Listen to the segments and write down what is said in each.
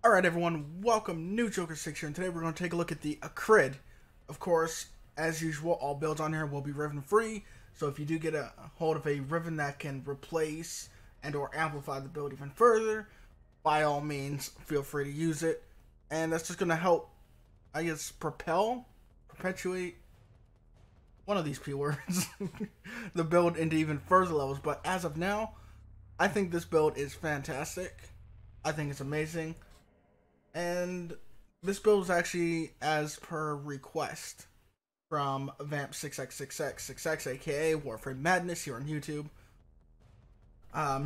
Alright everyone, welcome, New Joker 6 here, and today we're going to take a look at the Acrid. Of course, as usual, all builds on here will be Riven free, so if you do get a hold of a Riven that can replace and or amplify the build even further, by all means, feel free to use it. And that's just going to help, I guess, perpetuate, one of these P words, the build into even further levels. But as of now, I think this build is fantastic. I think it's amazing. And this build is actually as per request from Vamp6x6x6x, aka Warframe Madness, here on YouTube.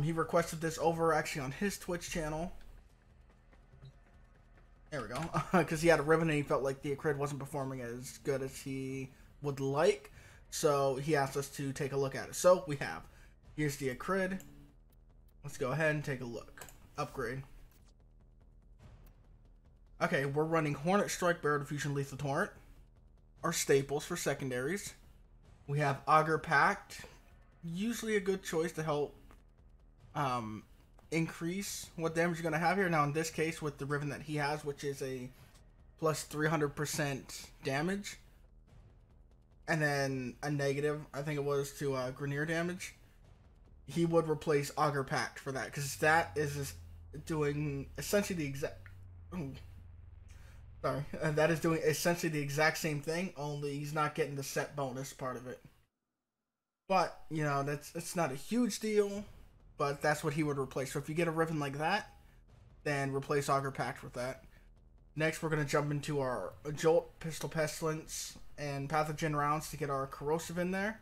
He requested this over actually on his Twitch channel. There we go. Because he had a Riven and he felt like the Acrid wasn't performing as good as he would like. So he asked us to take a look at it. So we have. Here's the Acrid. Let's go ahead and take a look. Upgrade. Okay, we're running Hornet Strike, Barrel Diffusion, Lethal Torrent. Our staples for secondaries. We have Augur Pact. Usually a good choice to help increase what damage you're going to have here. Now in this case with the Riven that he has, which is a plus 300% damage. And then a negative, I think it was, to Grineer damage. He would replace Augur Pact for that. Because that is doing essentially the exact... Sorry, that is doing essentially the exact same thing, only he's not getting the set bonus part of it. But, you know, it's not a huge deal, but that's what he would replace. So if you get a Riven like that, then replace Augur Pact with that. Next, we're going to jump into our Jolt, Pistol Pestilence, and Pathogen rounds to get our Corrosive in there.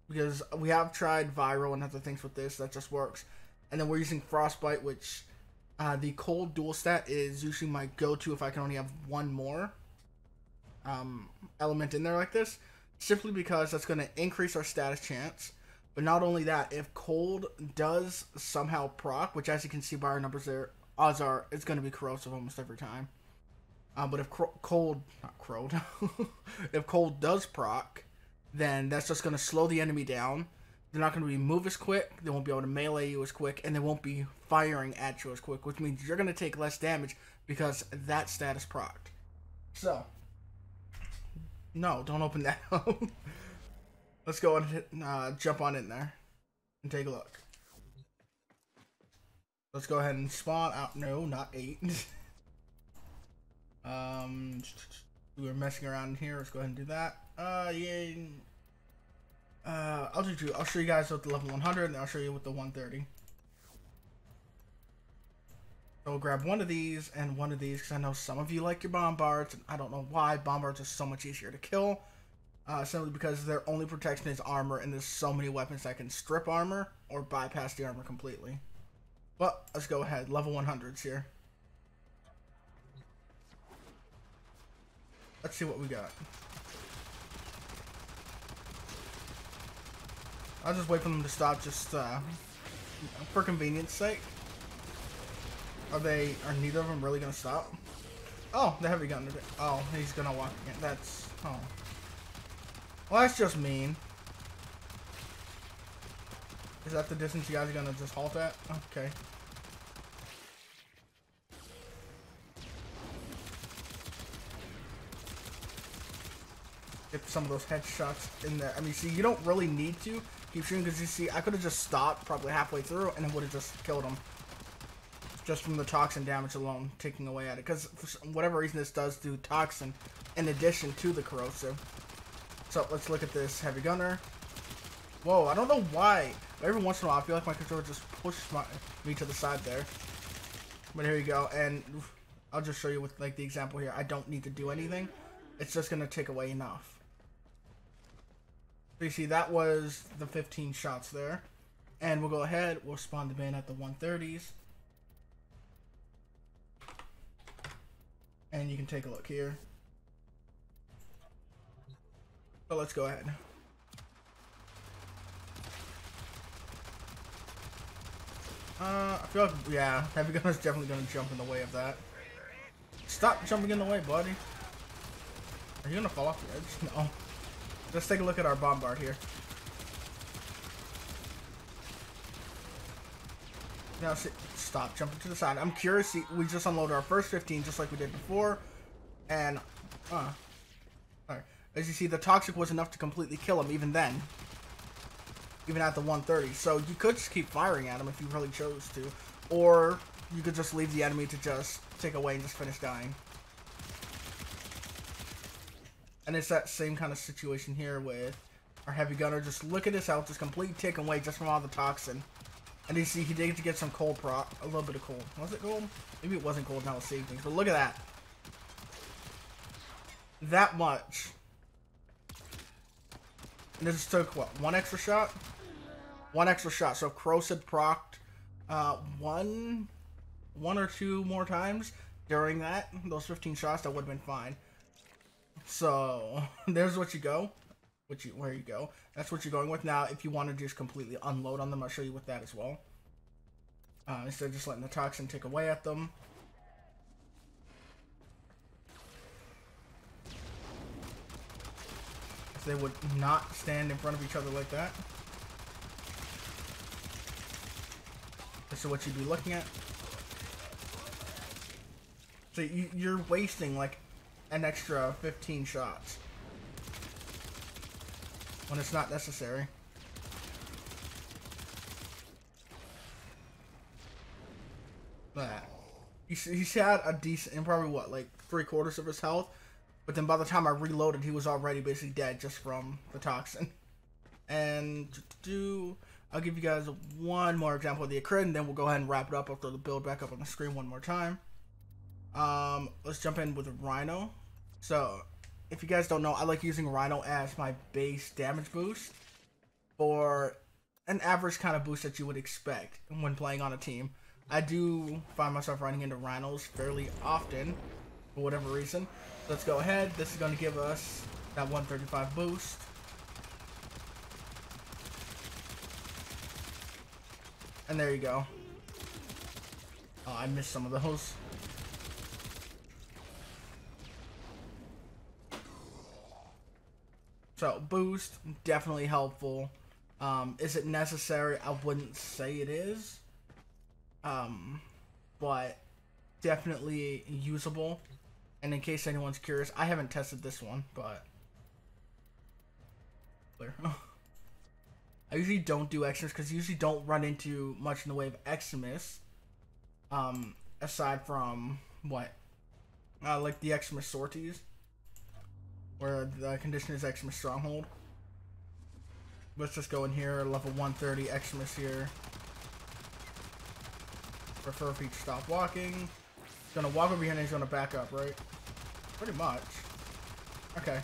Because we have tried Viral and other things with this, that just works. And then we're using Frostbite, which... the cold dual stat is usually my go-to if I can only have one more element in there like this. Simply because that's going to increase our status chance. But not only that, if cold does somehow proc, which as you can see by our numbers there, odds are it's going to be corrosive almost every time. But if if cold does proc, then that's just going to slow the enemy down. They're not going to be move as quick, they won't be able to melee you as quick, and they won't be firing at you as quick, which means you're going to take less damage because that status procced. So, no, don't open that up. Let's go and jump on in there and take a look. Let's go ahead and spawn out. No, not 8. We were messing around here. Let's go ahead and do that. Yeah. I'll show you guys with the level 100, and then I'll show you with the 130. So we'll grab one of these and one of these, because I know some of you like your bombards, and I don't know why. Bombards are so much easier to kill, simply because their only protection is armor, and there's so many weapons that can strip armor or bypass the armor completely. But let's go ahead, level 100s here. Let's see what we got. I'll just wait for them to stop, just for convenience sake. Are neither of them really gonna stop? Oh, the heavy gun. Oh, he's gonna walk again. That's, oh. Well, that's just mean. Is that the distance you guys are gonna just halt at? Okay. Get some of those headshots in there. I mean, see, you don't really need to keep shooting, because you see, I could have just stopped probably halfway through and it would have just killed him. Just from the toxin damage alone, taking away at it. Because for whatever reason, this does do toxin in addition to the corrosive. So let's look at this heavy gunner. Whoa, I don't know why. Every once in a while, I feel like my controller just pushes me to the side there. But here you go. And I'll just show you with like the example here. I don't need to do anything. It's just going to take away enough. So you see, that was the 15 shots there. And we'll go ahead, we'll spawn the bin at the 130s. And you can take a look here. So let's go ahead. I feel like, yeah, heavy gunner's definitely going to jump in the way of that. Stop jumping in the way, buddy. Are you going to fall off the edge? No. Let's take a look at our bombard here. Now, stop jumping to the side. I'm curious. We just unloaded our first 15 just like we did before. And, alright. As you see, the toxic was enough to completely kill him even then. Even at the 130. So you could just keep firing at him if you really chose to. Or you could just leave the enemy to just take away and just finish dying. And it's that same kind of situation here with our heavy gunner. Just look at his health, just completely taken away just from all the toxin. And you see he did get some cold proc, a little bit of cold. Was it cold? Maybe it wasn't cold, now it's saving things. But look at that. That much. And this took, what, one extra shot? One extra shot. So if Crows had procced one or two more times during those 15 shots, that would have been fine. So there's what you go. Where you go. That's what you're going with. Now, if you want to just completely unload on them, I'll show you with that as well. Instead of just letting the toxin take away at them. If they would not stand in front of each other like that. This is what you'd be looking at. So you're wasting like an extra 15 shots. When it's not necessary. That. He had a decent, and probably what, like 3/4 of his health. But then by the time I reloaded, he was already basically dead just from the toxin. And I'll give you guys one more example of the Acrid, and then we'll go ahead and wrap it up. I'll throw the build back up on the screen one more time. Let's jump in with a Rhino. So, if you guys don't know, I like using Rhino as my base damage boost for an average kind of boost that you would expect when playing on a team. I do find myself running into Rhinos fairly often for whatever reason. Let's go ahead. This is going to give us that 135 boost. And there you go. Oh, I missed some of those. So, boost, definitely helpful. Is it necessary? I wouldn't say it is. But definitely usable. And in case anyone's curious, I haven't tested this one, but... I usually don't do Eximus because you usually don't run into much in the way of Eximus. Aside from, what? Like the Eximus sorties. Where the condition is Eximus Stronghold. Let's just go in here, level 130 Eximus here. Prefer feature stop walking. He's gonna walk over here and he's gonna back up, right? Pretty much. Okay.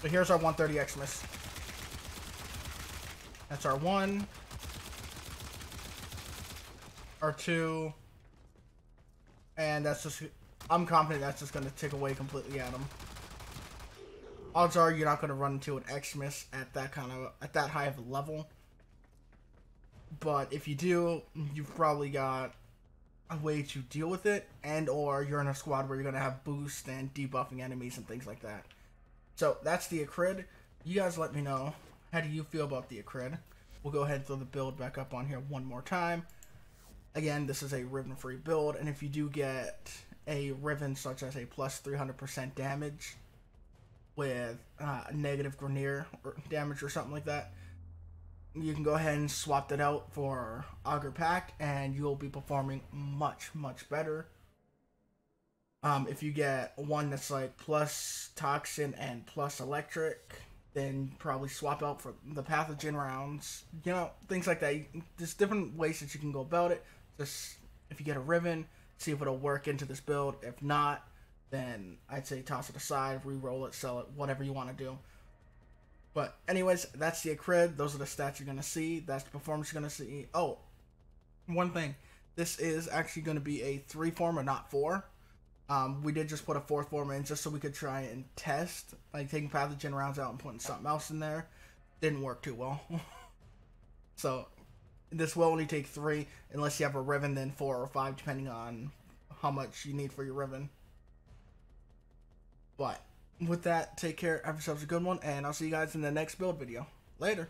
So here's our 130 Eximus. That's our 1. Our 2. And that's just... I'm confident that's just gonna take away completely at him. Odds are you're not going to run into an Eximus at that high of a level. But if you do, you've probably got a way to deal with it, and or you're in a squad where you're going to have boost and debuffing enemies and things like that. So that's the Acrid. You guys let me know, how do you feel about the Acrid? We'll go ahead and throw the build back up on here one more time. Again, this is a Riven free build, and if you do get a Riven such as a plus 300% damage with negative Grenier or damage or something like that, you can go ahead and swap that out for Augur Pact and you'll be performing much better. If you get one that's like plus Toxin and plus Electric, then probably swap out for the Pathogen rounds, you know, things like that. There's different ways that you can go about it. Just if you get a Riven, see if it'll work into this build. If not, then I'd say toss it aside, re-roll it, sell it, whatever you want to do. But anyways, that's the Acrid. Those are the stats you're going to see. That's the performance you're going to see. Oh, one thing. This is actually going to be a 3-former, not 4. We did just put a 4th former in just so we could try and test, like taking Pathogen rounds out and putting something else in there. Didn't work too well. So this will only take 3 unless you have a Riven, then 4 or 5 depending on how much you need for your Riven. But with that, take care, have yourselves a good one, and I'll see you guys in the next build video. Later.